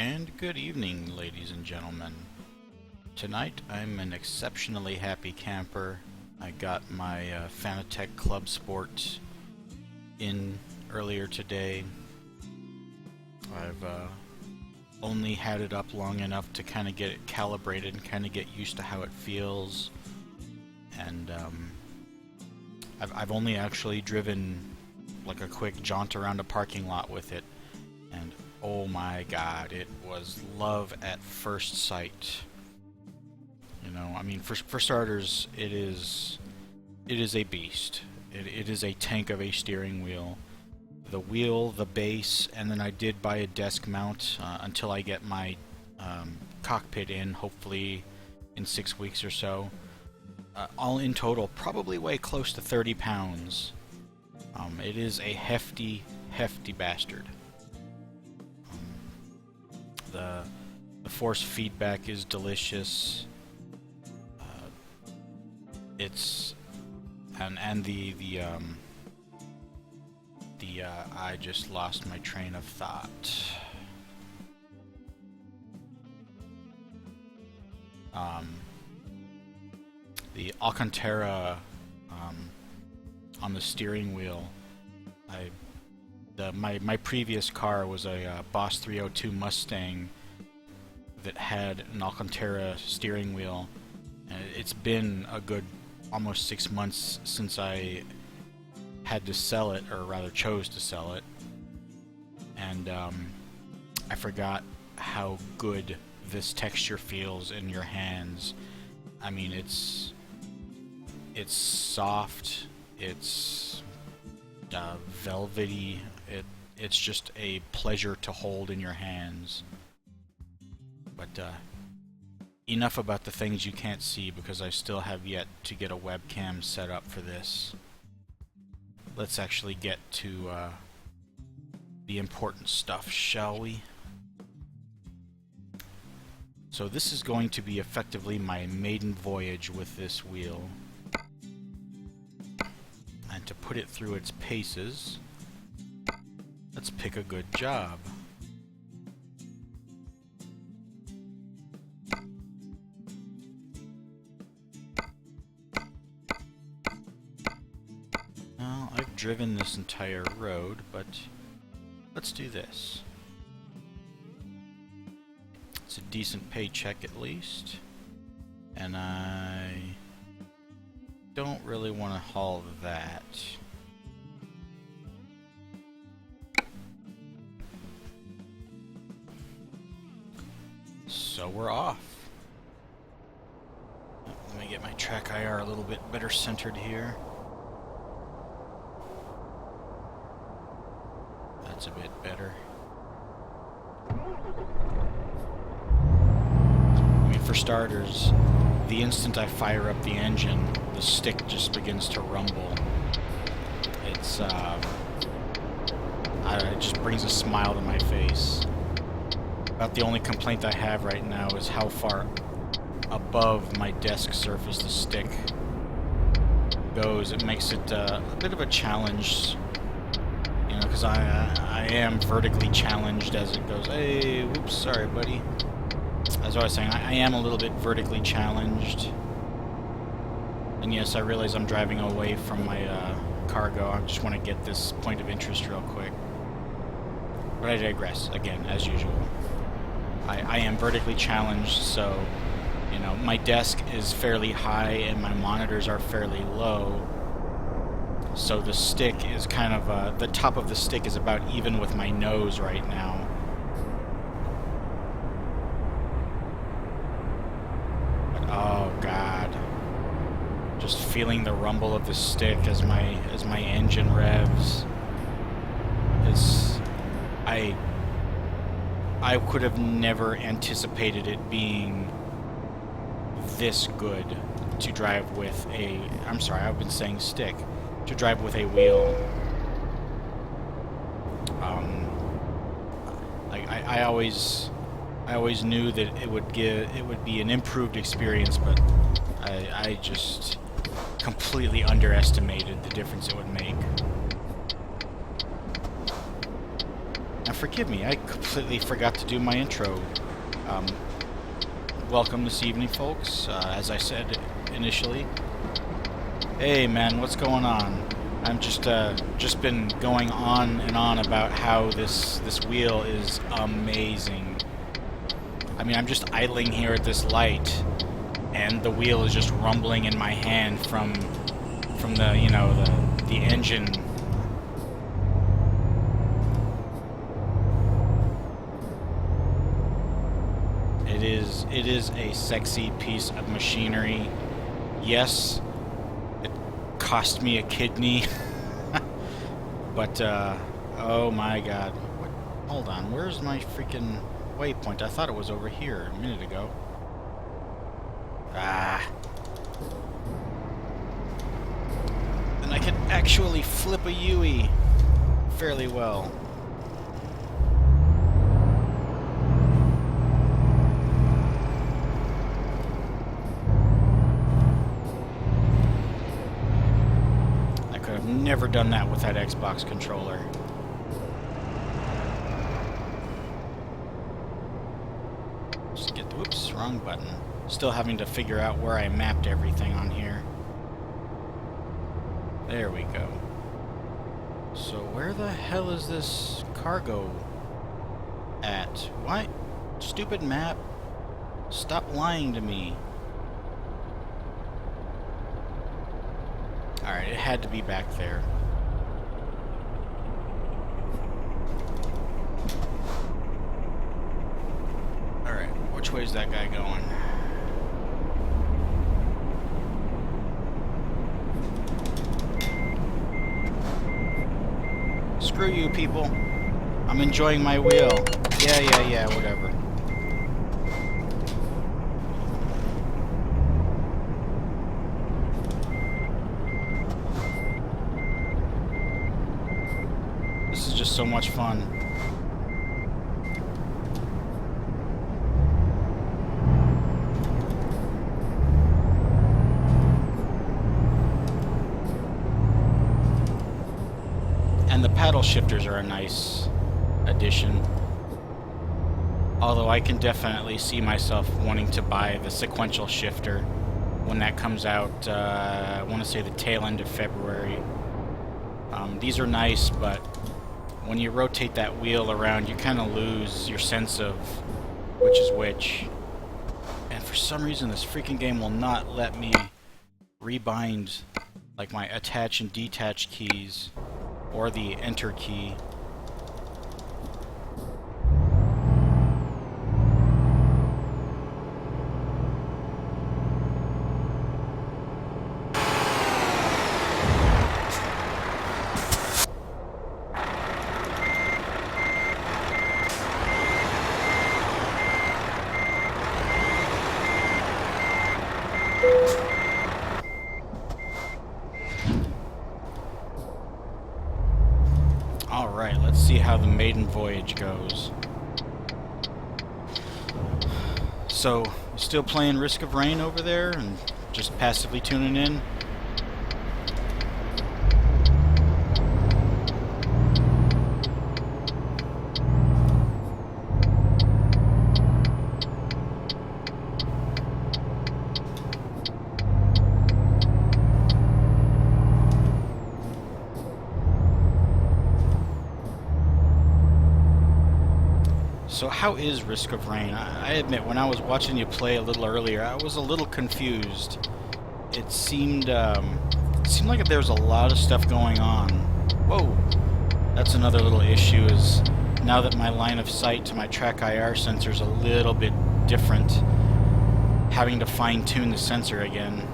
And good evening, ladies and gentlemen. Tonight I'm an exceptionally happy camper. I got my Fanatec Clubsport in earlier today. I've only had it up long enough to kind of get it calibrated and kind of get used to how it feels. And I've only actually driven like a quick jaunt around a parking lot with it. And oh my god, it was love at first sight. You know, I mean, for starters, it is a beast. It is a tank of a steering wheel. The wheel, the base, and then I did buy a desk mount until I get my cockpit in, hopefully in 6 weeks or so. All in total, probably weigh close to 30 pounds. It is a hefty bastard. The force feedback is delicious. I just lost my train of thought. The Alcantara on the steering wheel. My previous car was a Boss 302 Mustang that had an Alcantara steering wheel. It's been a good almost 6 months since I had to sell it, or rather chose to sell it, and I forgot how good this texture feels in your hands. I mean, it's soft, it's velvety, it's just a pleasure to hold in your hands. But enough about the things you can't see, because I still have yet to get a webcam set up for this. Let's actually get to the important stuff, shall we? So this is going to be effectively my maiden voyage with this wheel. And to put it through its paces, let's pick a good job. Well, I've driven this entire road, but let's do this. It's a decent paycheck at least, and I don't really want to haul that. So we're off. Let me get my track IR a little bit better centered here. That's a bit better. I mean, for starters, the instant I fire up the engine, the stick just begins to rumble. It's, it just brings a smile to my face. About the only complaint I have right now is how far above my desk surface the stick goes. It makes it a bit of a challenge, you know, because I am vertically challenged as it goes. Hey, whoops, sorry, buddy. As I was saying, I am a little bit vertically challenged. And yes, I realize I'm driving away from my cargo. I just want to get this point of interest real quick. But I digress, again, as usual. I am vertically challenged, so, you know, my desk is fairly high and my monitors are fairly low. So the stick is kind of, the top of the stick is about even with my nose right now. But, oh god. Just feeling the rumble of the stick as my engine revs. I could have never anticipated it being this good to drive with a... I'm sorry, I've been saying stick. To drive with a wheel. I always knew that it would be an improved experience, but I just completely underestimated the difference it would make. Now, forgive me, I completely forgot to do my intro. Welcome this evening, folks. As I said initially. Hey, man, what's going on? I'm just been going on and on about how this wheel is amazing. I mean, I'm just idling here at this light, and the wheel is just rumbling in my hand from the, you know, the engine. It is a sexy piece of machinery. Yes, it cost me a kidney, but oh my God! Hold on, where's my freaking waypoint? I thought it was over here a minute ago. Then I could actually flip a Yui fairly well. Never done that with that Xbox controller. Just get the, whoops, wrong button. Still having to figure out where I mapped everything on here. There we go. So where the hell is this cargo at? What? Stupid map. Stop lying to me. Alright, it had to be back there. Alright, which way is that guy going? Screw you, people. I'm enjoying my wheel. Yeah, whatever. This is just so much fun. And the paddle shifters are a nice addition. Although I can definitely see myself wanting to buy the sequential shifter when that comes out, I want to say the tail end of February. These are nice, but when you rotate that wheel around, you kind of lose your sense of which is which. And for some reason, this freaking game will not let me rebind like my attach and detach keys or the enter key. Alright, let's see how the Maiden voyage goes. So, still playing Risk of Rain over there and just passively tuning in? So how is Risk of Rain? I admit, when I was watching you play a little earlier, I was a little confused. It seemed like there was a lot of stuff going on. Whoa! That's another little issue, is now that my line of sight to my track IR sensor is a little bit different, having to fine-tune the sensor again.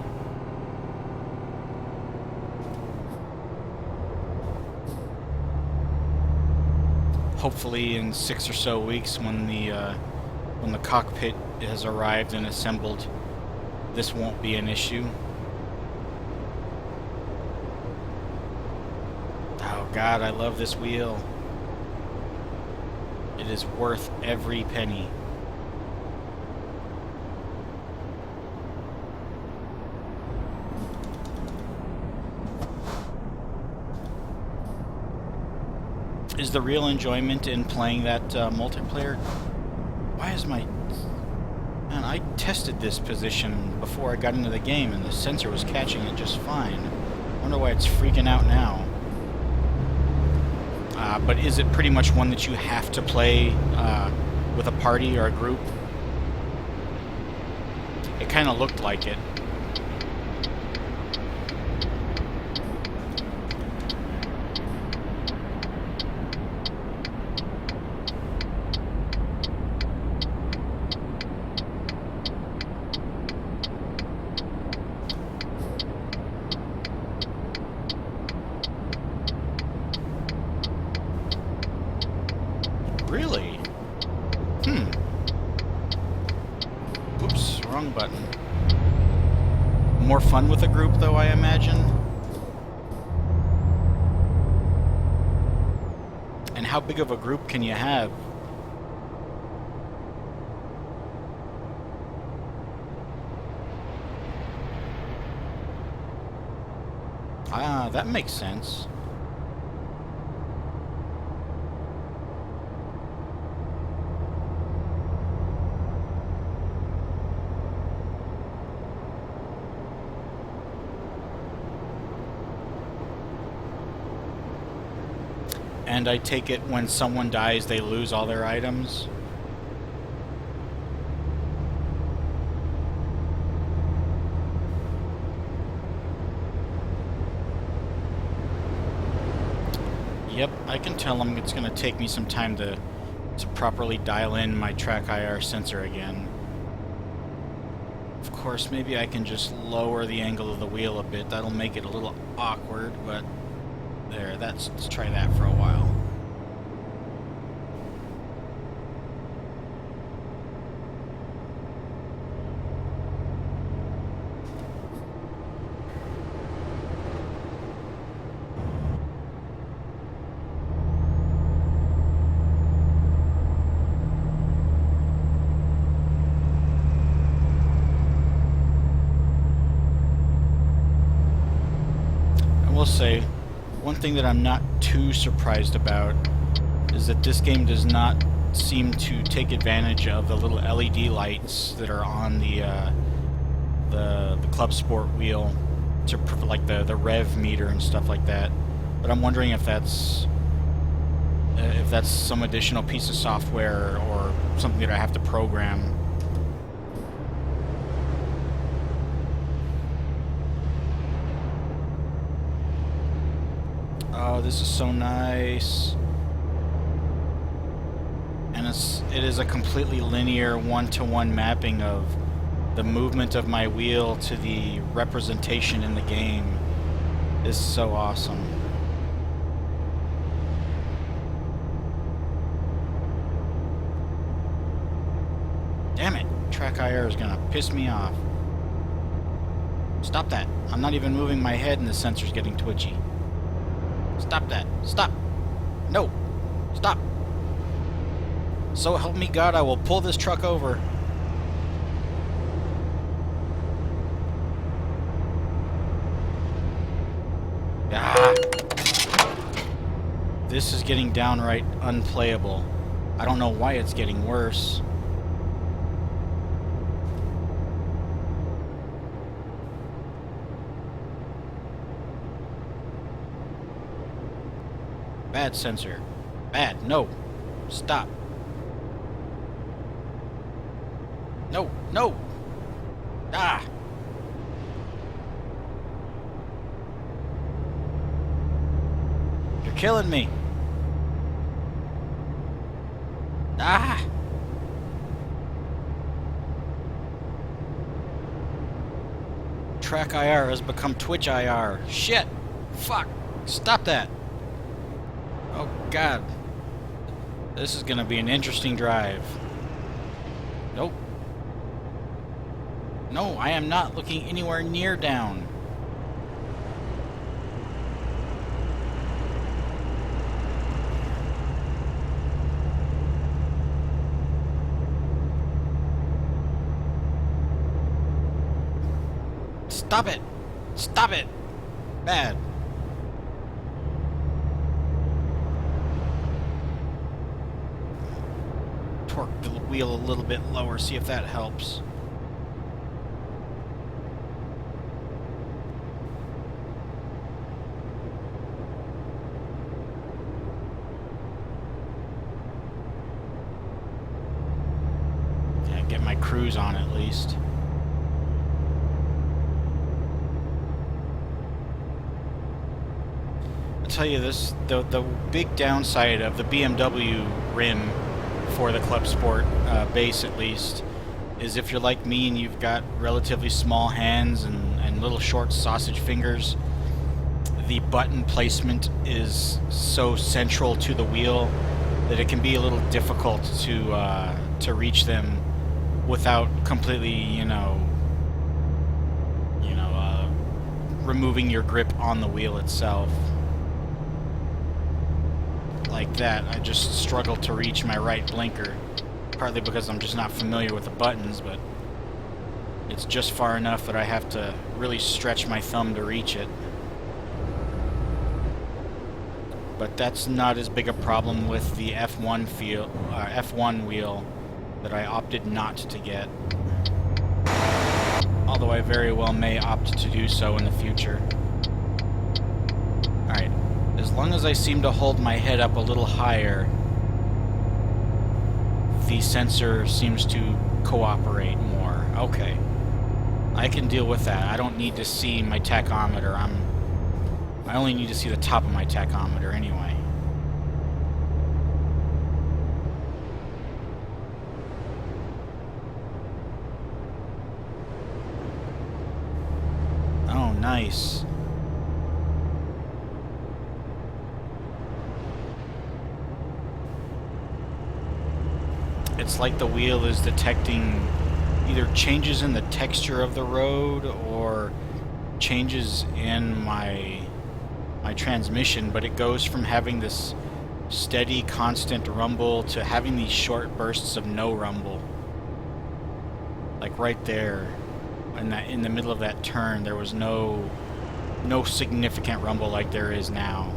Hopefully in 6 or so weeks, when the cockpit has arrived and assembled, this won't be an issue. Oh God, I love this wheel. It is worth every penny. is the real enjoyment in playing that multiplayer. Why is my... Man, I tested this position before I got into the game, and the sensor was catching it just fine. I wonder why it's freaking out now. But is it pretty much one that you have to play with a party or a group? It kind of looked like it. Really? Oops, wrong button. More fun with a group, though, I imagine? And how big of a group can you have? Ah, that makes sense. And I take it when someone dies, they lose all their items? Yep, I can tell them it's going to take me some time to properly dial in my track IR sensor again. Of course, maybe I can just lower the angle of the wheel a bit. That'll make it a little awkward, but there, let's try that for a while. I will say, one thing that I'm not too surprised about is that this game does not seem to take advantage of the little LED lights that are on the Clubsport wheel, to like the rev meter and stuff like that. But I'm wondering if that's some additional piece of software or something that I have to program. Oh, this is so nice. And it is a completely linear one-to-one mapping of the movement of my wheel to the representation in the game. This is so awesome. Damn it! Track IR is gonna piss me off. Stop that. I'm not even moving my head and the sensor's getting twitchy. Stop that. Stop. No. Stop. So help me God, I will pull this truck over. Ah. This is getting downright unplayable. I don't know why it's getting worse. Bad sensor. Bad. No. Stop. No. No. Ah. You're killing me. Ah. Track IR has become Twitch IR. Shit. Fuck. Stop that. Oh, God. This is gonna be an interesting drive. Nope. No, I am not looking anywhere near down. Stop it! Stop it! Bad. torque the wheel a little bit lower, see if that helps. Yeah, get my cruise on at least. Tell you this, the big downside of the BMW rim for the Clubsport base at least is if you're like me and you've got relatively small hands and little short sausage fingers, the button placement is so central to the wheel that it can be a little difficult to reach them without completely removing your grip on the wheel itself. Like that, I just struggle to reach my right blinker, partly because I'm just not familiar with the buttons, but it's just far enough that I have to really stretch my thumb to reach it. But that's not as big a problem with the F1 wheel that I opted not to get, although I very well may opt to do so in the future. Alright. As long as I seem to hold my head up a little higher, the sensor seems to cooperate more. Okay. I can deal with that. I don't need to see my tachometer. I only need to see the top of my tachometer anyway. Oh, nice. It's like the wheel is detecting either changes in the texture of the road or changes in my transmission, but it goes from having this steady, constant rumble to having these short bursts of no rumble. Like right there, in the middle of that turn, there was no significant rumble like there is now.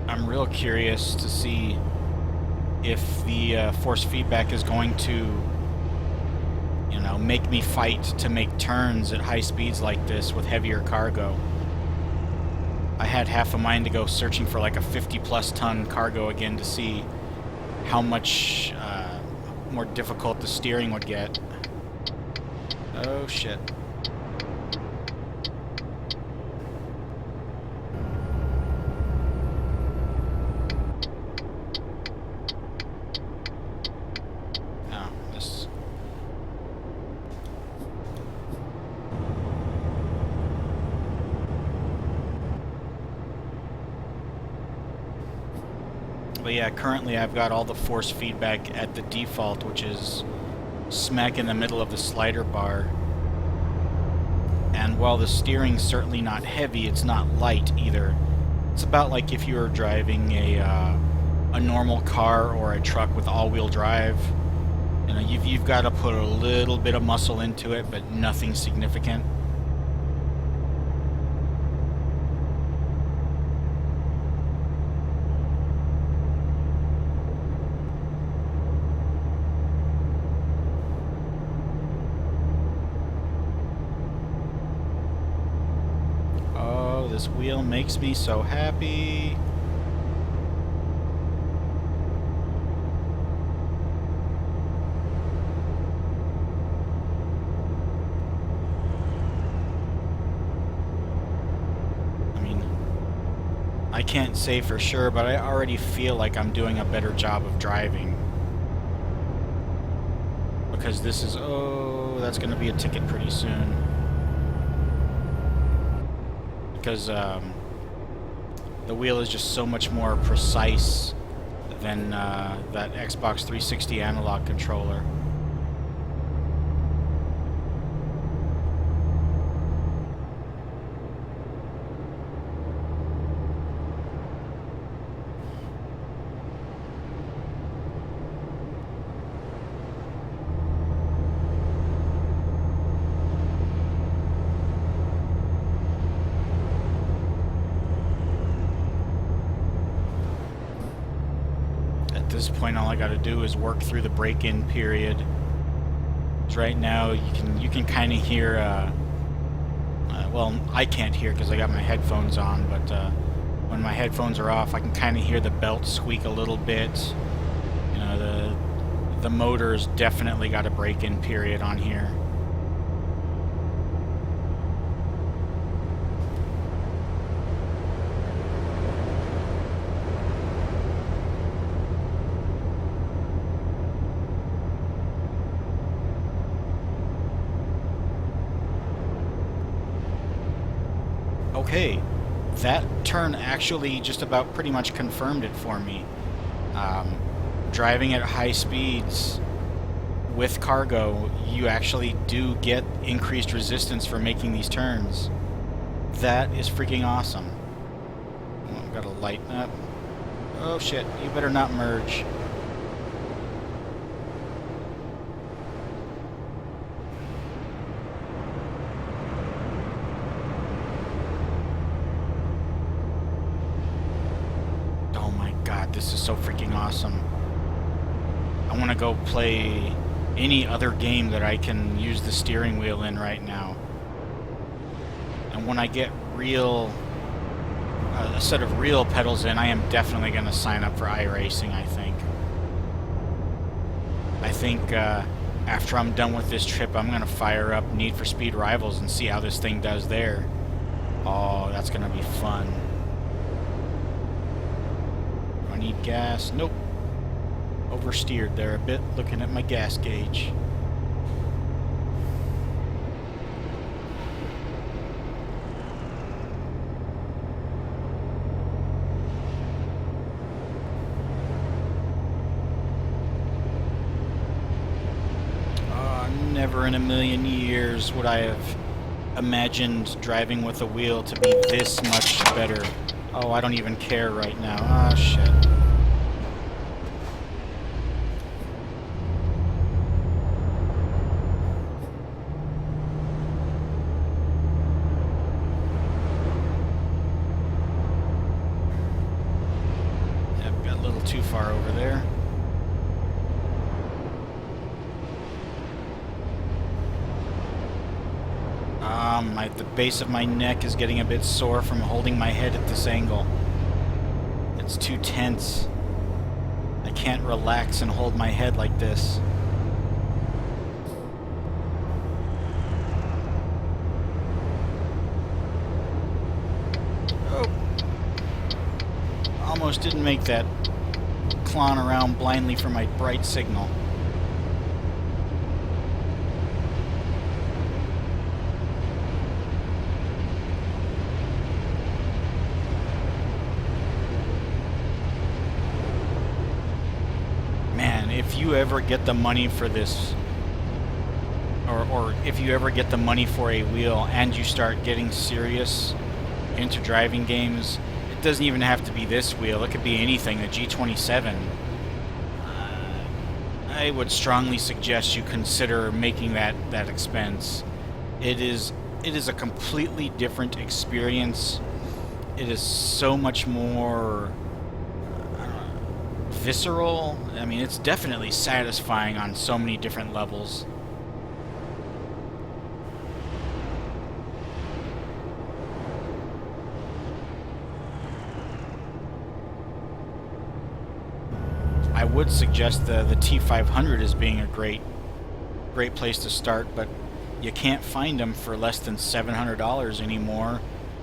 I'm real curious to see if the force feedback is going to, make me fight to make turns at high speeds like this with heavier cargo. I had half a mind to go searching for like a 50-plus ton cargo again to see how much more difficult the steering would get. Oh shit. But yeah, currently I've got all the force feedback at the default, which is smack in the middle of the slider bar. And while the steering's certainly not heavy, it's not light either. It's about like if you were driving a normal car or a truck with all-wheel drive. You've got to put a little bit of muscle into it, but nothing significant. This wheel makes me so happy. I mean, I can't say for sure, but I already feel like I'm doing a better job of driving. Because this is, oh, that's going to be a ticket pretty soon. Because the wheel is just so much more precise than that Xbox 360 analog controller. At this point, all I got to do is work through the break-in period. Right now, you can kind of hear. Well, I can't hear because I got my headphones on, but when my headphones are off, I can kind of hear the belt squeak a little bit. You know, the motor's definitely got a break-in period on here. Okay, that turn actually just about pretty much confirmed it for me. Driving at high speeds with cargo, you actually do get increased resistance for making these turns. That is freaking awesome. Oh, gotta lighten up. Oh shit, you better not merge. This is so freaking awesome. I want to go play any other game that I can use the steering wheel in right now. And when I get a set of real pedals in, I am definitely going to sign up for iRacing, I think. I think after I'm done with this trip, I'm going to fire up Need for Speed Rivals and see how this thing does there. Oh, that's going to be fun. I need gas. Nope. Oversteered there a bit, looking at my gas gauge. Never in a million years would I have imagined driving with a wheel to be this much better. Oh, I don't even care right now. Ah, shit. Yep, got a little too far over there. The base of my neck is getting a bit sore from holding my head at this angle. It's too tense. I can't relax and hold my head like this. Oh! Almost didn't make that clawing around blindly for my bright signal. If you ever get the money for this, or if you ever get the money for a wheel and you start getting serious into driving games, it doesn't even have to be this wheel. It could be anything, the G27. I would strongly suggest you consider making that expense. It is a completely different experience. It is so much more visceral. I mean, it's definitely satisfying on so many different levels. I would suggest the T500 as being a great place to start, but you can't find them for less than $700 anymore,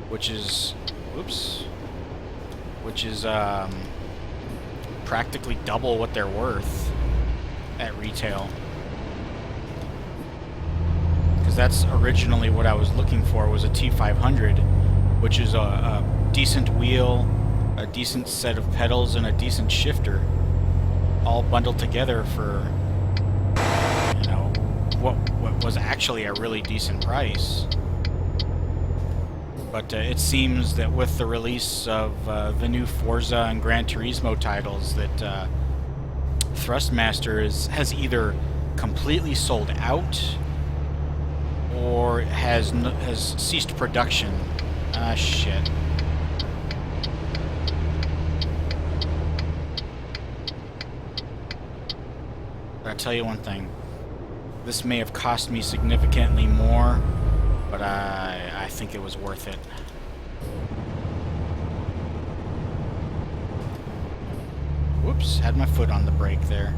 which is practically double what they're worth at retail. Because that's originally what I was looking for, was a T500, which is a decent wheel, a decent set of pedals, and a decent shifter, all bundled together for, you know, what was actually a really decent price. But it seems that with the release of the new Forza and Gran Turismo titles, that Thrustmaster has either completely sold out or has ceased production. Ah, shit. I'll tell you one thing. This may have cost me significantly more, but I think it was worth it. Whoops, had my foot on the brake there.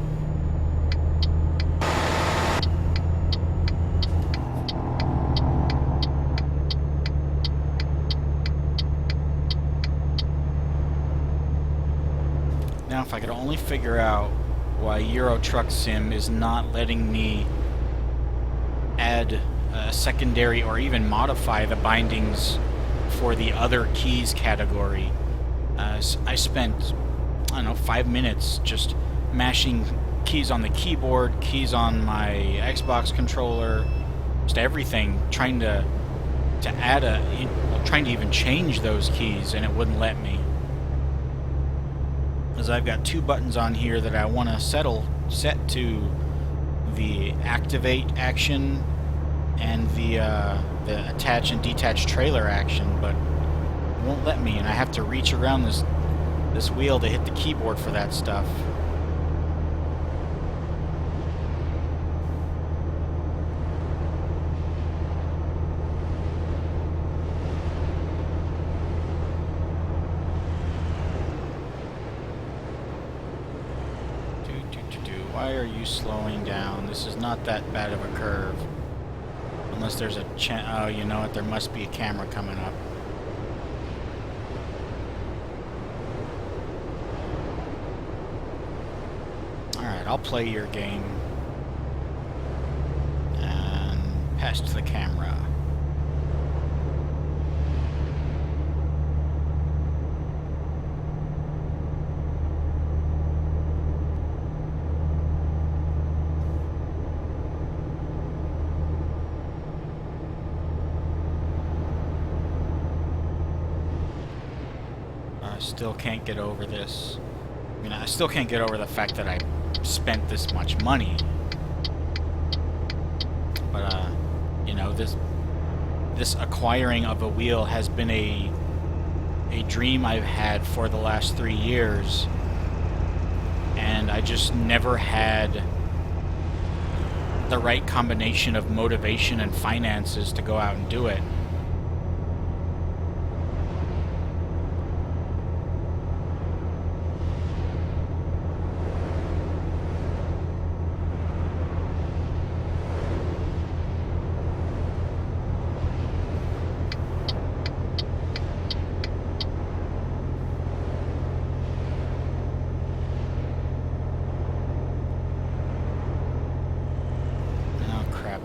Now, if I could only figure out why Euro Truck Sim is not letting me add a secondary or even modify the bindings for the other keys category. I spent, I don't know, 5 minutes just mashing keys on the keyboard, keys on my Xbox controller, just everything, trying to add trying to even change those keys, and it wouldn't let me. As I've got 2 buttons on here that I want to set to the activate action and the attach and detach trailer action, but it won't let me, and I have to reach around this wheel to hit the keyboard for that stuff. Why are you slowing down? This is not that bad of a curve. Unless there's a oh, you know what? There must be a camera coming up. Alright, I'll play your game. And pass to the camera. I still can't get over this. I mean, I still can't get over the fact that I spent this much money. But, you know, this acquiring of a wheel has been a dream I've had for the last 3 years. And I just never had the right combination of motivation and finances to go out and do it.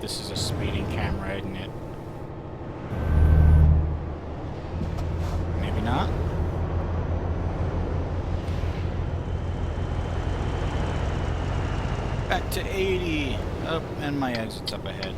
This is a speeding camera, isn't it? Maybe not. Back to 80. Oh, and my exit's up ahead.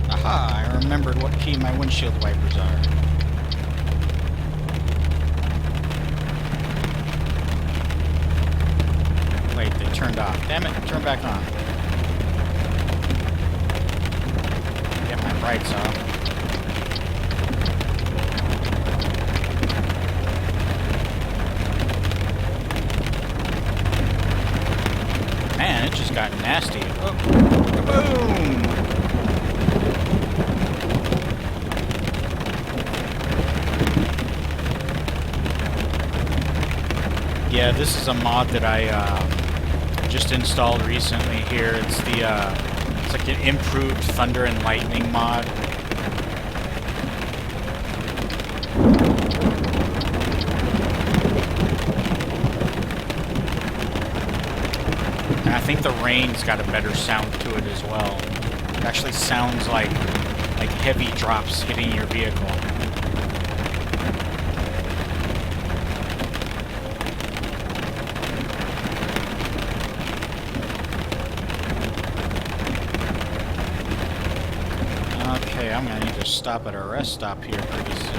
Aha, I remembered what key my windshield wipers are. Wait, they turned off. Damn it, turn back on. Get my brights off. Man, it just got nasty. Oh, kaboom! Yeah, this is a mod that I just installed recently here. It's it's like an improved Thunder and Lightning mod. And I think the rain's got a better sound to it as well. It actually sounds like heavy drops hitting your vehicle. say, I'm gonna need to stop at a rest stop here pretty soon.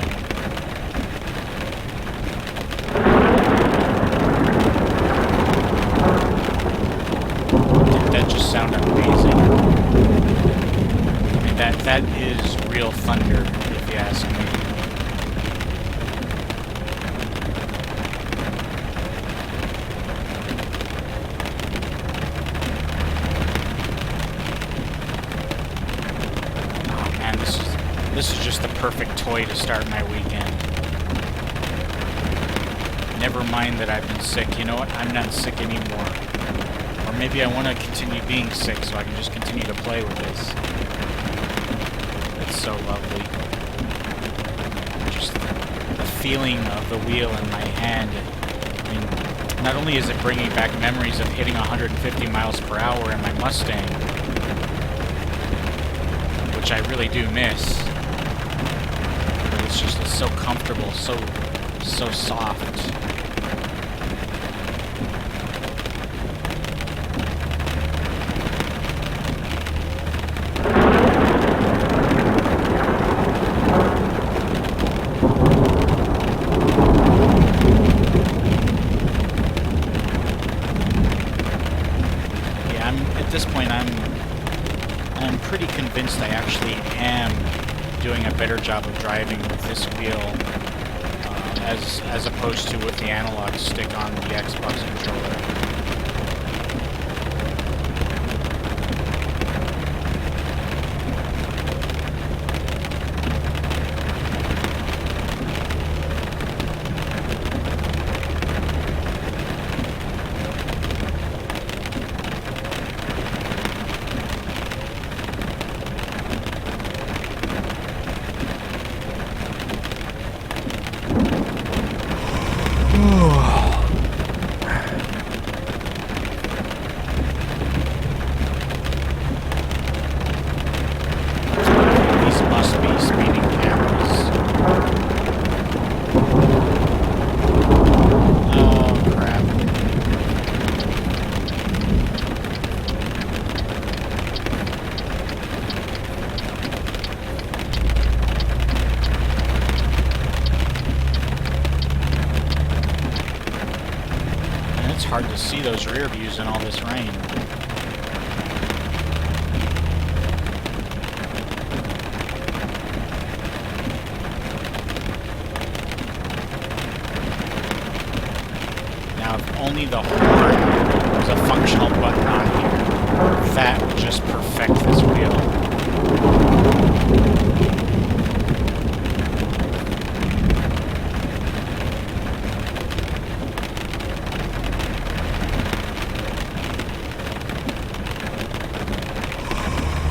That just sounded amazing. I mean, that is real thunder, if you ask me. Oh man, this is just the perfect toy to start my weekend. Never mind that I've been sick. You know what? I'm not sick anymore. Or maybe I want to continue being sick so I can just continue to play with this. It's so lovely. Just the feeling of the wheel in my hand. I mean, not only is it bringing back memories of hitting 150 miles per hour in my Mustang, which I really do miss, but it's so comfortable, so soft. At this point, I'm pretty convinced I actually am doing a better job of driving with this wheel as opposed to with the analog stick on the Xbox controller. It's hard to see those rear views in all this rain. Now, if only the horn was a functional button on here, that would just perfect this wheel.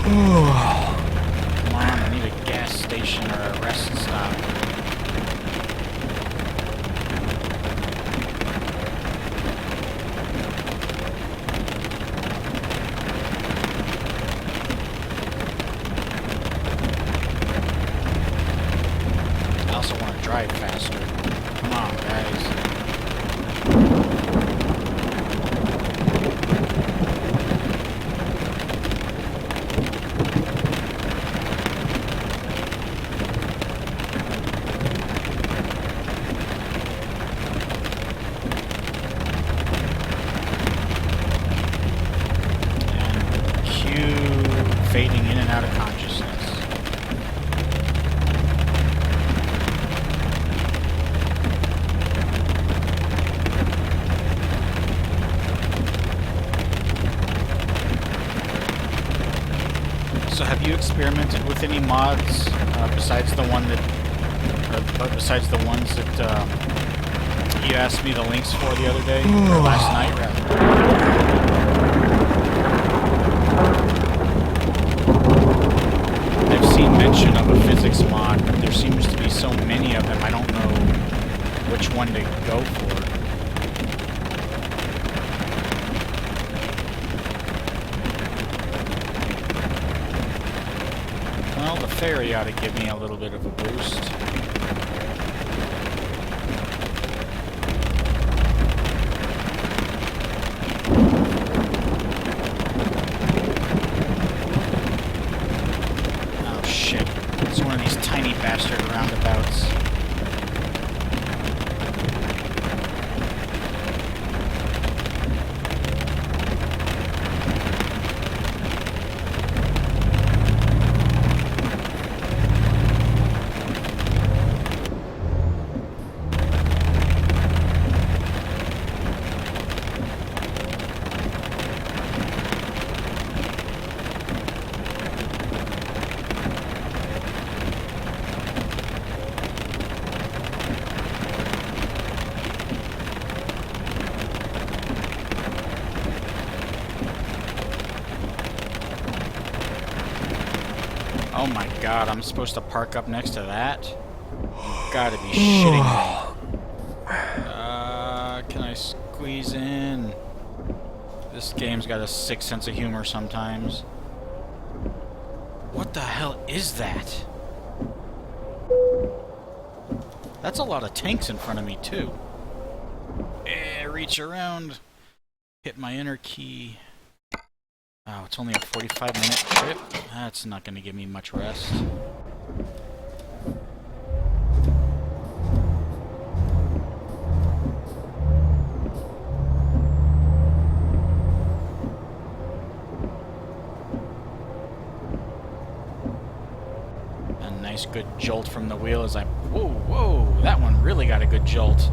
Come on, I need a gas station or a rest stop. I also want to drive faster. Come on, guys. Fading in and out of consciousness. So have you experimented with any mods besides the one that, besides the ones that you asked me the links for the other day, or last night rather? I've seen mention of a physics mod, but there seems to be so many of them, I don't know which one to go for. Well, the ferry ought to give me a little bit of a boost. Oh shit. Oh my god, I'm supposed to park up next to that? You gotta be shitting me. Can I squeeze in? This game's got a sick sense of humor sometimes. What the hell is that? That's a lot of tanks in front of me, too. Reach around. Hit my enter key. Oh, it's only a 45-minute trip? That's not going to give me much rest. A nice good jolt from the wheel as I... Whoa, whoa! That one really got a good jolt.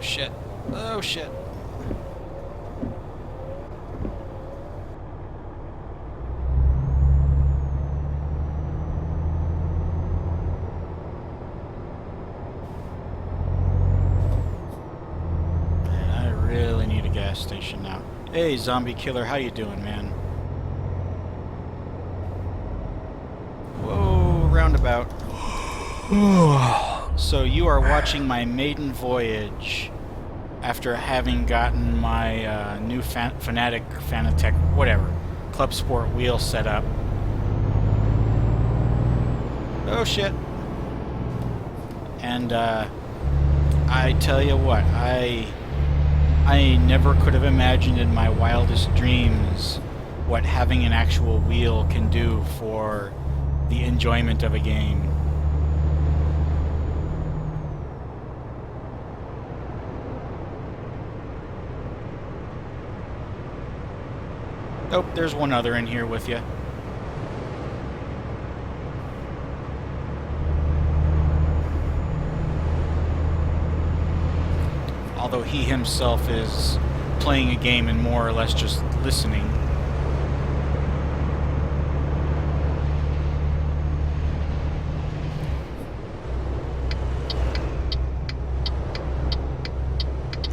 Shit. Oh shit. Man, I really need a gas station now. Hey, zombie killer, how you doing, man? Whoa, roundabout. So you are watching my maiden voyage after having gotten my new Fanatec, whatever, Clubsport wheel set up. Oh shit. And I tell you what, I never could have imagined in my wildest dreams what having an actual wheel can do for the enjoyment of a game. Oh, there's one other in here with you. Although he himself is playing a game and more or less just listening.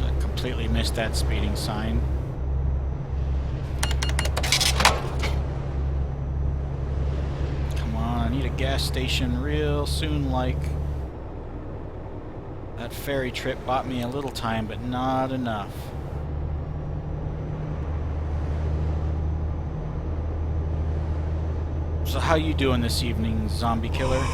I completely missed that speeding sign. Need a gas station real soon, like. That ferry trip bought me a little time, but not enough. So how you doing this evening, zombie killer?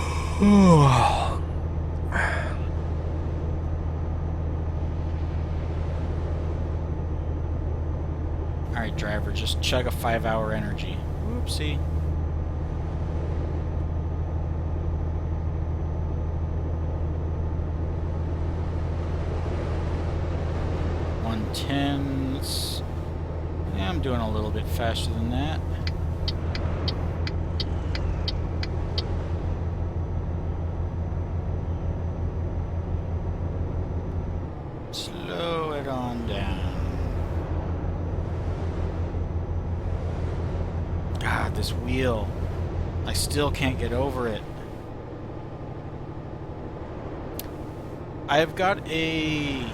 Alright, driver, just chug a 5-hour energy. Whoopsie. 10. Yeah, I'm doing a little bit faster than that. Slow it on down. God, this wheel. I still can't get over it. I've got a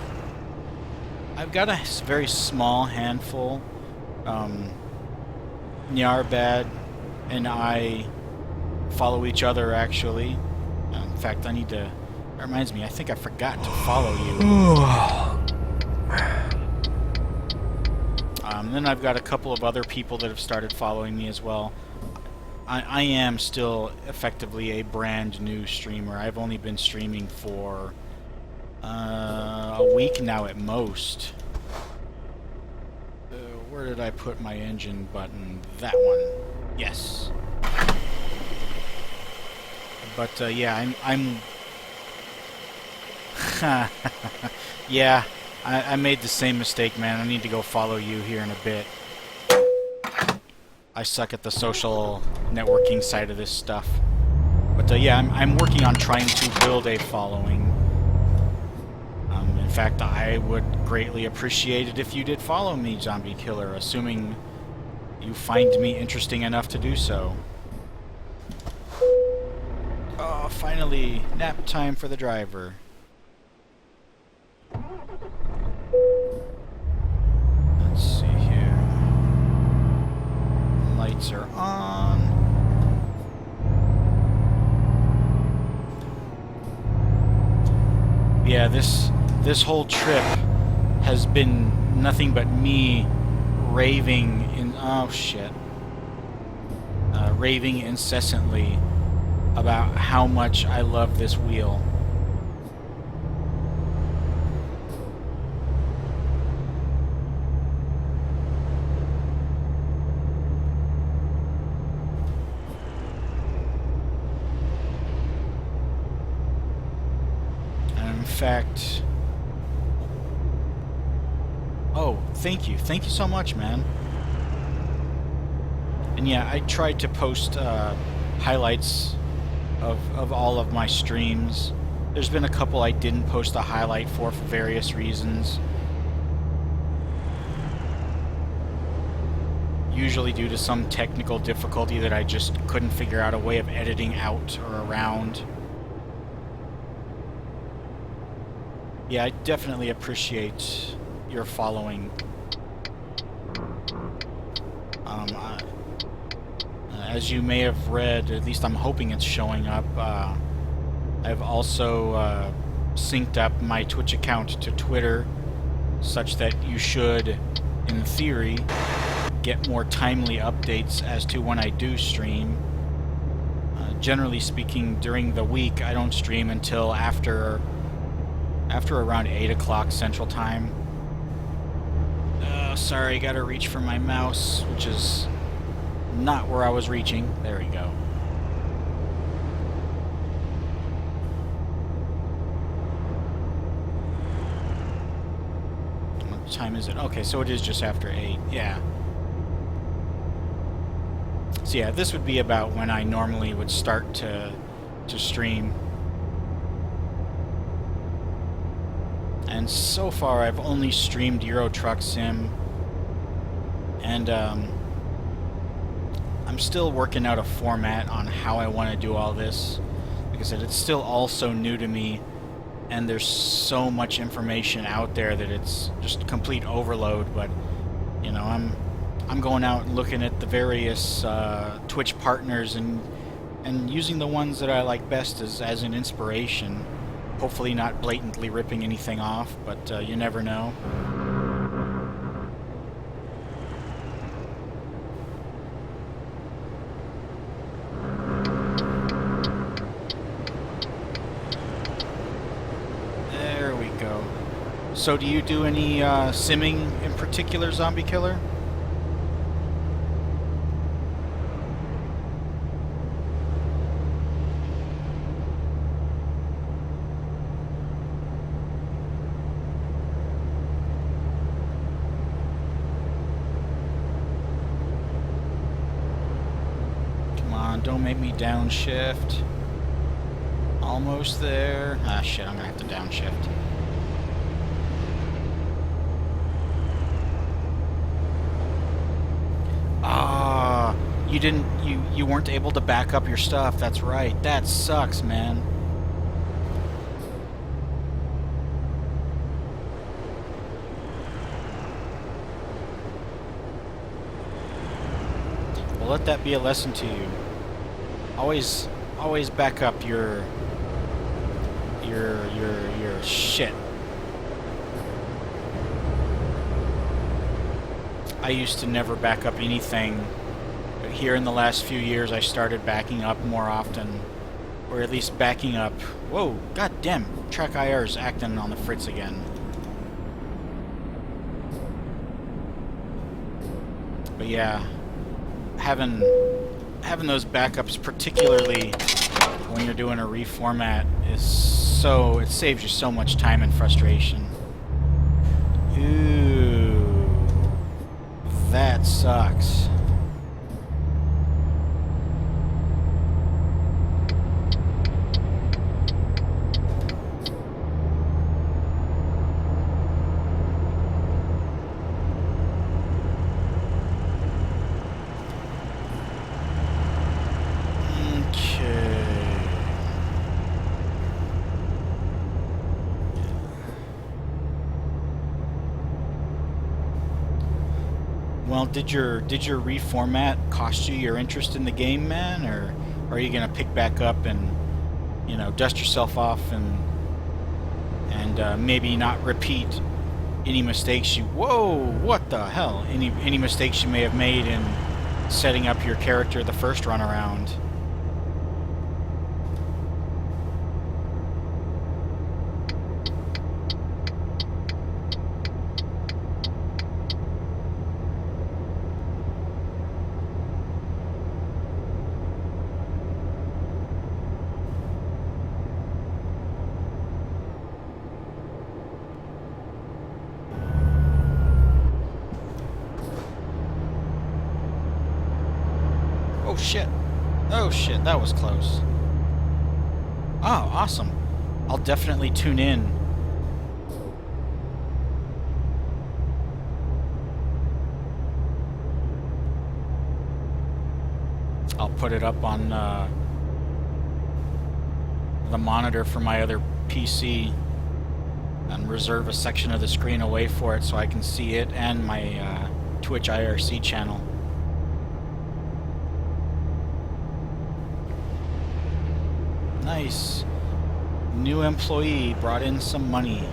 very small handful. Nyarbad and I follow each other, actually. In fact, that reminds me, I think I forgot to follow you. Then I've got a couple of other people that have started following me as well. I am still effectively a brand new streamer. I've only been streaming for a week now at most. Where did I put my engine button? That one. Yes. But yeah, I'm yeah, I made the same mistake, man. I need to go follow you here in a bit. I suck at the social networking side of this stuff. But yeah, I'm working on trying to build a following. In fact, I would greatly appreciate it if you did follow me, Zombie Killer, assuming you find me interesting enough to do so. Oh, finally, nap time for the driver. Let's see here. Lights are on. Yeah, this whole trip has been nothing but me raving raving incessantly about how much I love this wheel. And in fact, oh, thank you so much, man. And yeah, I tried to post highlights of all of my streams. There's been a couple I didn't post a highlight for various reasons. Usually due to some technical difficulty that I just couldn't figure out a way of editing out or around. Yeah, I definitely appreciate your following. As you may have read, at least I'm hoping it's showing up, I've also synced up my Twitch account to Twitter, such that you should, in theory, get more timely updates as to when I do stream. Generally speaking, during the week, I don't stream until after around 8 o'clock Central Time. Sorry, gotta reach for my mouse, which is not where I was reaching. There we go. What time is it? Okay, so it is just after 8. Yeah. So yeah, this would be about when I normally would start to stream. And so far I've only streamed Euro Truck Sim, and I'm still working out a format on how I want to do all this. Like I said, it's still all so new to me, and there's so much information out there that it's just complete overload. But you know, I'm going out and looking at the various Twitch partners and using the ones that I like best as an inspiration. Hopefully not blatantly ripping anything off, but you never know. There we go. So do you do any simming in particular, Zombie Killer? Don't make me downshift. Almost there. Ah, shit, I'm gonna have to downshift. Ah, you weren't able to back up your stuff. That's right. That sucks, man. Well, let that be a lesson to you. Always back up your shit. I used to never back up anything, but here in the last few years I started backing up more often, or at least backing up. Whoa, god damn, Track IR's acting on the fritz again. But yeah, having those backups, particularly when you're doing a reformat, it saves you so much time and frustration. Ooh, that sucks. Well, did your reformat cost you your interest in the game, man, or are you gonna pick back up and, you know, dust yourself off and maybe not repeat any mistakes you... Whoa! What the hell? Any mistakes you may have made in setting up your character the first run around? Oh shit. Oh shit, that was close. Oh, awesome. I'll definitely tune in. I'll put it up on the monitor for my other PC and reserve a section of the screen away for it so I can see it and my Twitch IRC channel. Nice. New employee brought in some money.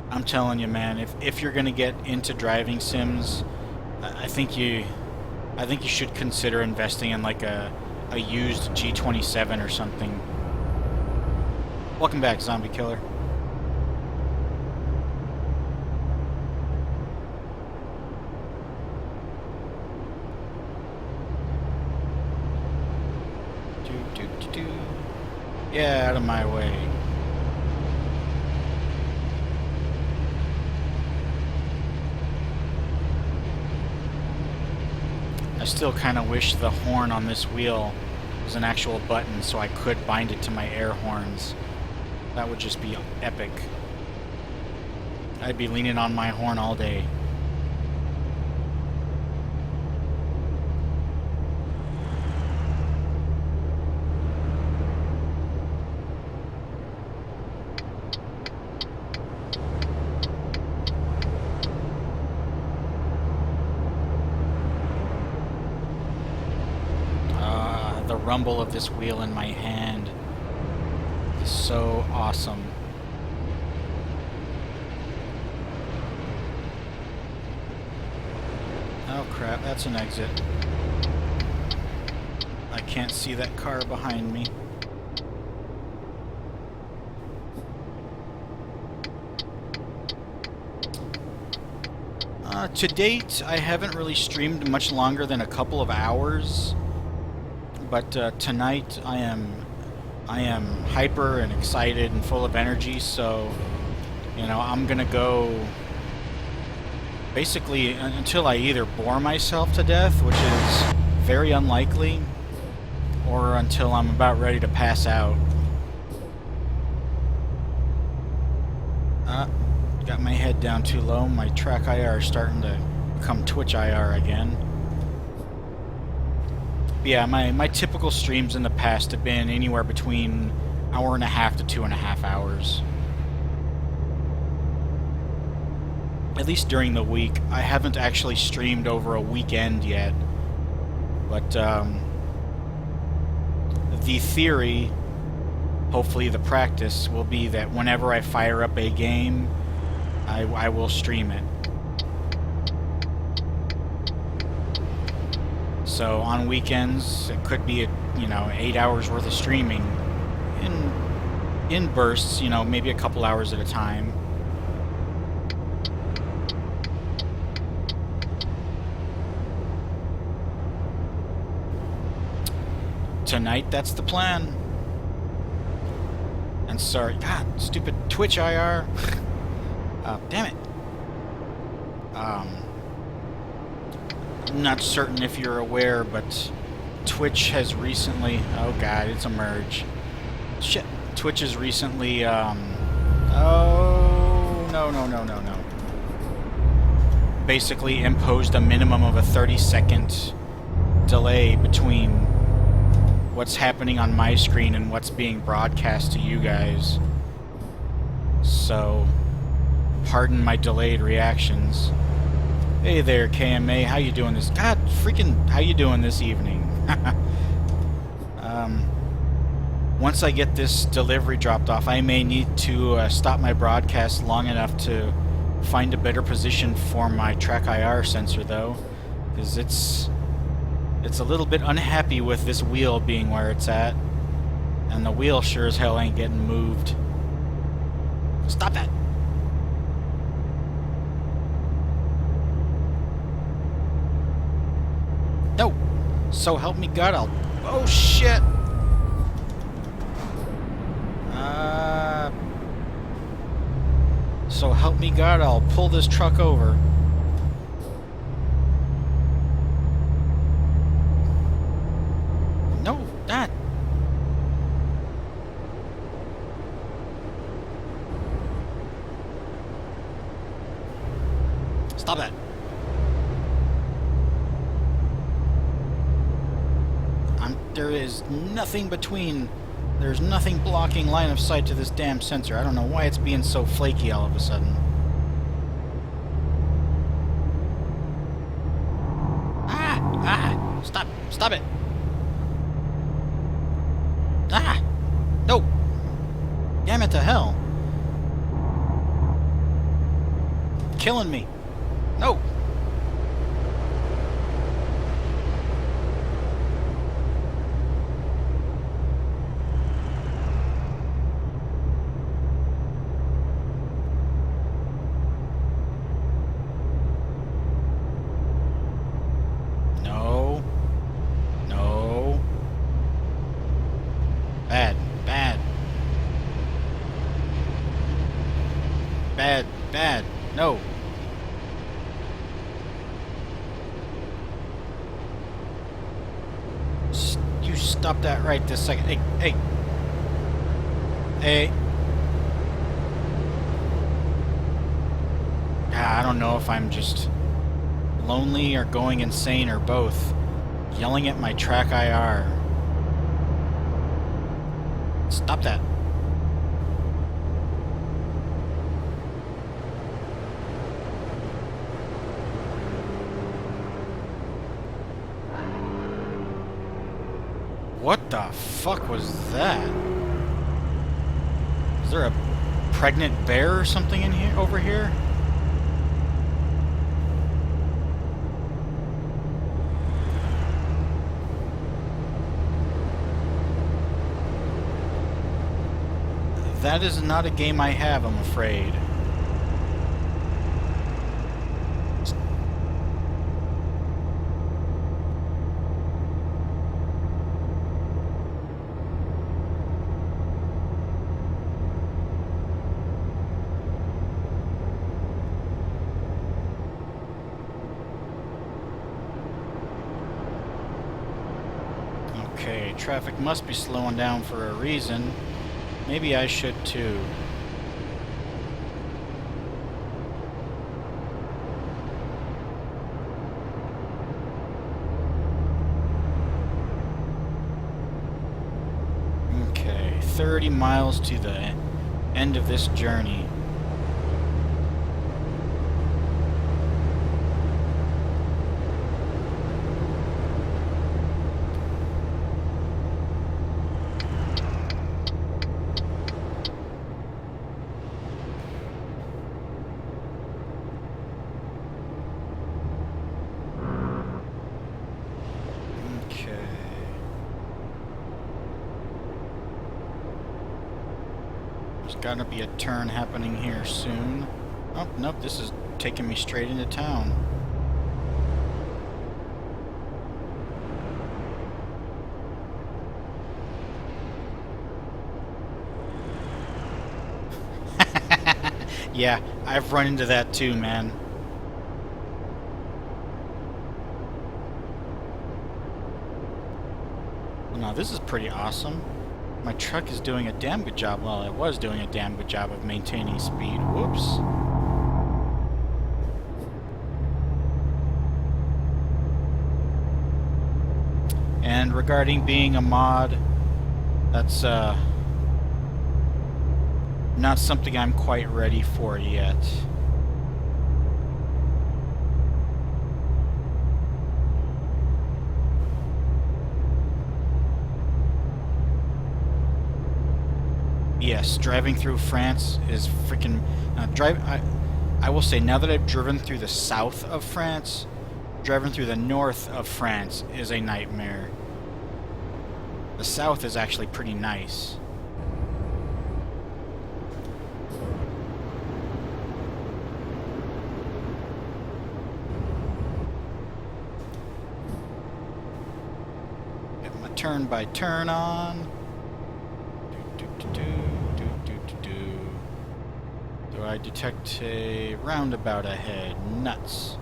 I'm telling you, man, if you're gonna get into driving sims, I think you should consider investing in like a used G27 or something. Welcome back, Zombie Killer. Yeah, out of my way. I still kind of wish the horn on this wheel was an actual button so I could bind it to my air horns. That would just be epic. I'd be leaning on my horn all day. The rumble of this wheel in my hand is so awesome. Oh crap, that's an exit. I can't see that car behind me. To date, I haven't really streamed much longer than a couple of hours. But tonight I am hyper and excited and full of energy, so you know, I'm gonna go basically until I either bore myself to death, which is very unlikely, or until I'm about ready to pass out. Got my head down too low. My track IR is starting to become Twitch IR again. Yeah, my typical streams in the past have been anywhere between hour and a half to 2.5 hours. At least during the week. I haven't actually streamed over a weekend yet. But the theory, hopefully the practice, will be that whenever I fire up a game, I will stream it. So on weekends, it could be, you know, 8 hours worth of streaming in bursts, you know, maybe a couple hours at a time. Tonight, that's the plan. And sorry, God, stupid Twitch IR. Damn it. I'm not certain if you're aware, but Twitch has recently... Oh god, it's a merge. Shit. Twitch has recently, Oh, no. Basically imposed a minimum of a 30-second delay between what's happening on my screen and what's being broadcast to you guys. So, pardon my delayed reactions. Hey there, KMA, how you doing this? God, freaking, how you doing this evening? Once I get this delivery dropped off, I may need to stop my broadcast long enough to find a better position for my track IR sensor, though, because it's a little bit unhappy with this wheel being where it's at, and the wheel sure as hell ain't getting moved. Stop that! No! So help me God, I'll... Oh shit! So help me God, I'll pull this truck over. No, that. Stop that. There is nothing between. There's nothing blocking line of sight to this damn sensor. I don't know why it's being so flaky all of a sudden. Stop! Stop it! Ah! No! Damn it to hell! Killing me! No! Bad. No. You stop that right this second. Hey. I don't know if I'm just lonely or going insane or both. Yelling at my track IR. Stop that. What the fuck was that? Is there a pregnant bear or something in here, over here? That is not a game I have, I'm afraid. Okay, traffic must be slowing down for a reason. Maybe I should too. Okay, 30 miles to the end of this journey. There's gotta be a turn happening here soon. Oh, nope, this is taking me straight into town. Yeah, I've run into that too, man. Well, now this is pretty awesome. My truck is doing a damn good job. Well, it was doing a damn good job of maintaining speed. Whoops. And regarding being a mod, that's Not something I'm quite ready for yet. Yes, driving through France is freaking... I will say, now that I've driven through the south of France, driving through the north of France is a nightmare. The south is actually pretty nice. Get my turn by turn on. Do I detect a roundabout ahead? Nuts.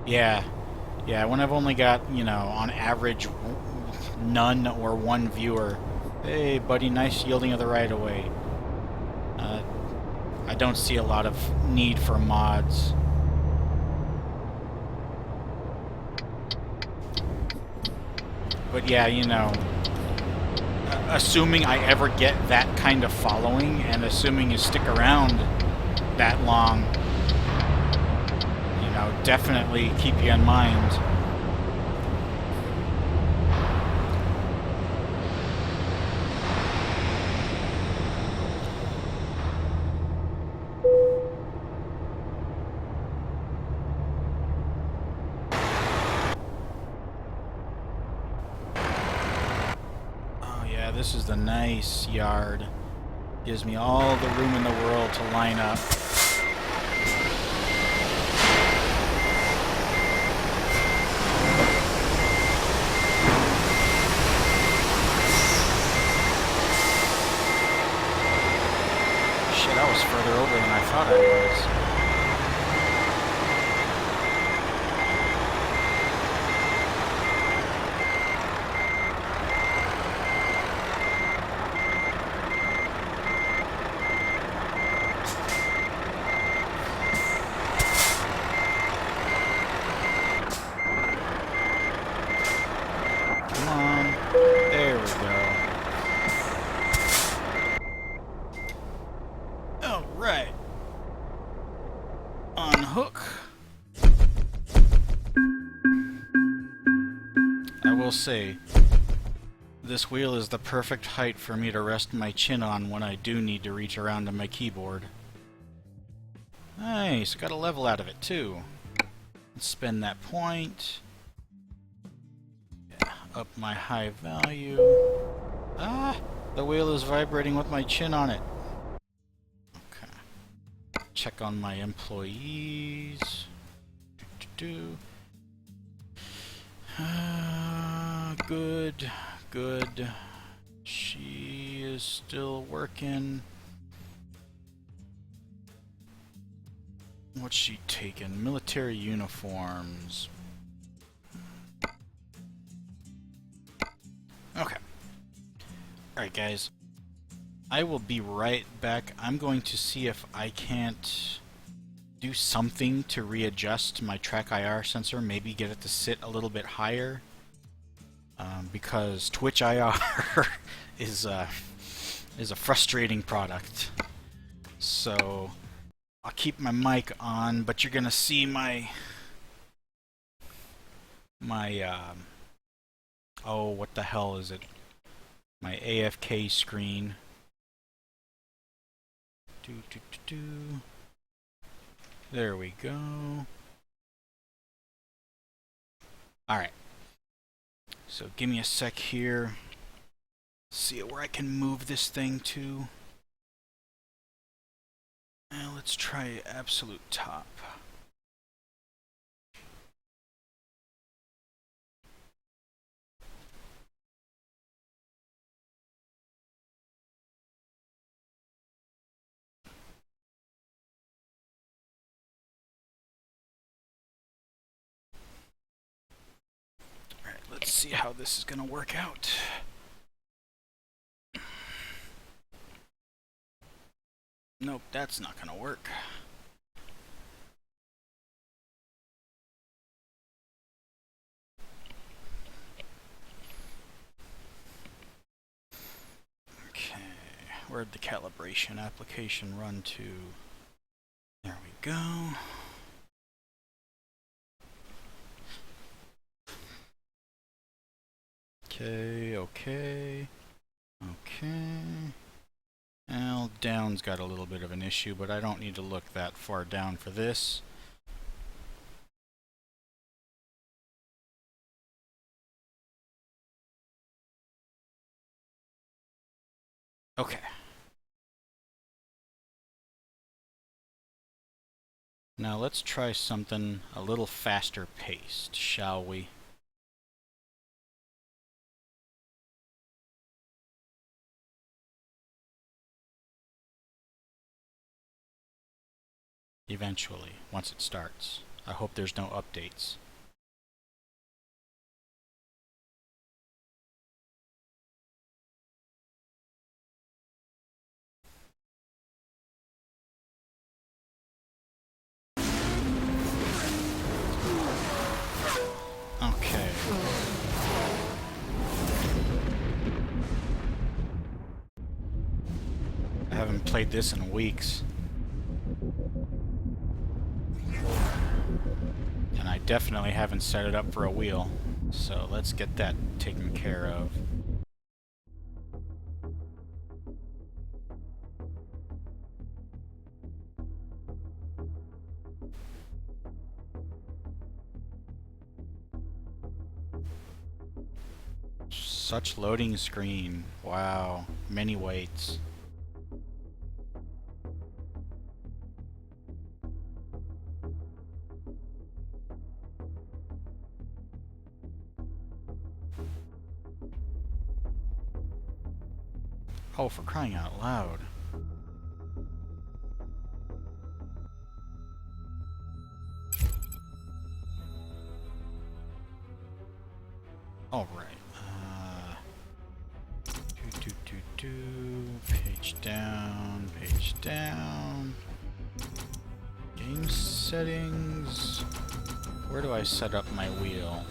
Yeah, when I've only got, you know, on average, none or one viewer. Hey, buddy, nice yielding of the right-of-way. I don't see a lot of need for mods. But yeah, you know, assuming I ever get that kind of following, and assuming you stick around that long, you know, definitely keep you in mind. This is the nice yard. Gives me all the room in the world to line up. Shit, I was further over than I thought I was. Say, this wheel is the perfect height for me to rest my chin on when I do need to reach around to my keyboard. Nice, got a level out of it too. Let's spend that point. Yeah, up my high value. Ah, the wheel is vibrating with my chin on it. Okay. Check on my employees. Good. She is still working. What's she taking? Military uniforms. Okay. Alright, guys. I will be right back. I'm going to see if I can't do something to readjust my track IR sensor. Maybe get it to sit a little bit higher. Because Twitch IR is a frustrating product. So I'll keep my mic on, but you're gonna see my oh, what the hell is it? My AFK screen. There we go. All right. So give me a sec here. See where I can move this thing to. Now let's try absolute top. Alright, let's see how this is going to work out. Nope, that's not going to work. Where'd the calibration application run to? There we go. Okay. Well, down's got a little bit of an issue, but I don't need to look that far down for this. Okay. Now let's try something a little faster paced, shall we? Eventually, once it starts. I hope there's no updates. Okay. I haven't played this in weeks. And I definitely haven't set it up for a wheel. So let's get that taken care of. Such loading screen. Wow. Many weights. Oh, for crying out loud. Alright. Page down, page down. Game settings. Where do I set up my wheel?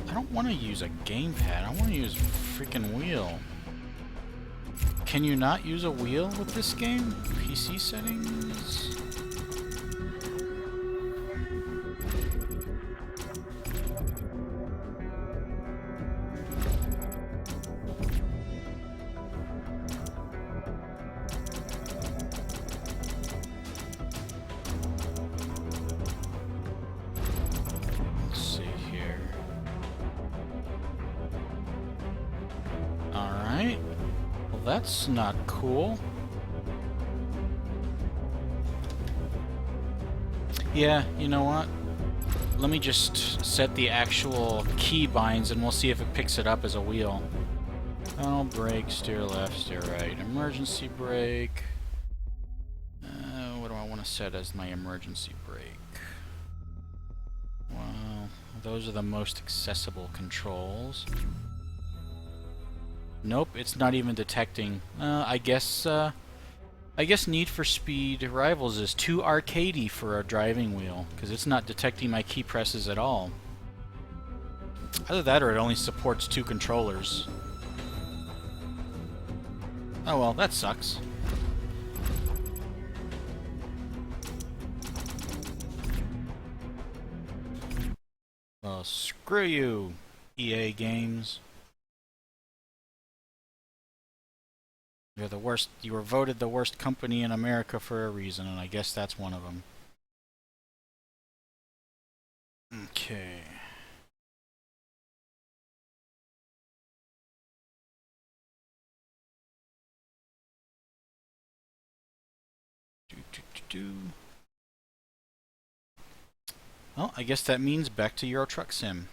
I don't want to use a gamepad. I want to use a freaking wheel. Can you not use a wheel with this game? PC settings? That's not cool. Yeah, you know what? Let me just set the actual key binds and we'll see if it picks it up as a wheel. Oh, brake, steer left, steer right. Emergency brake. What do I want to set as my emergency brake? Well, those are the most accessible controls. Nope, it's not even detecting. I guess Need for Speed Rivals is too arcadey for a driving wheel, because it's not detecting my key presses at all. Either that or it only supports 2 controllers. Oh well, that sucks. Well, screw you, EA Games. You're the worst. You were voted the worst company in America for a reason, and I guess that's one of them. Okay. Well, I guess that means back to Euro Truck Sim.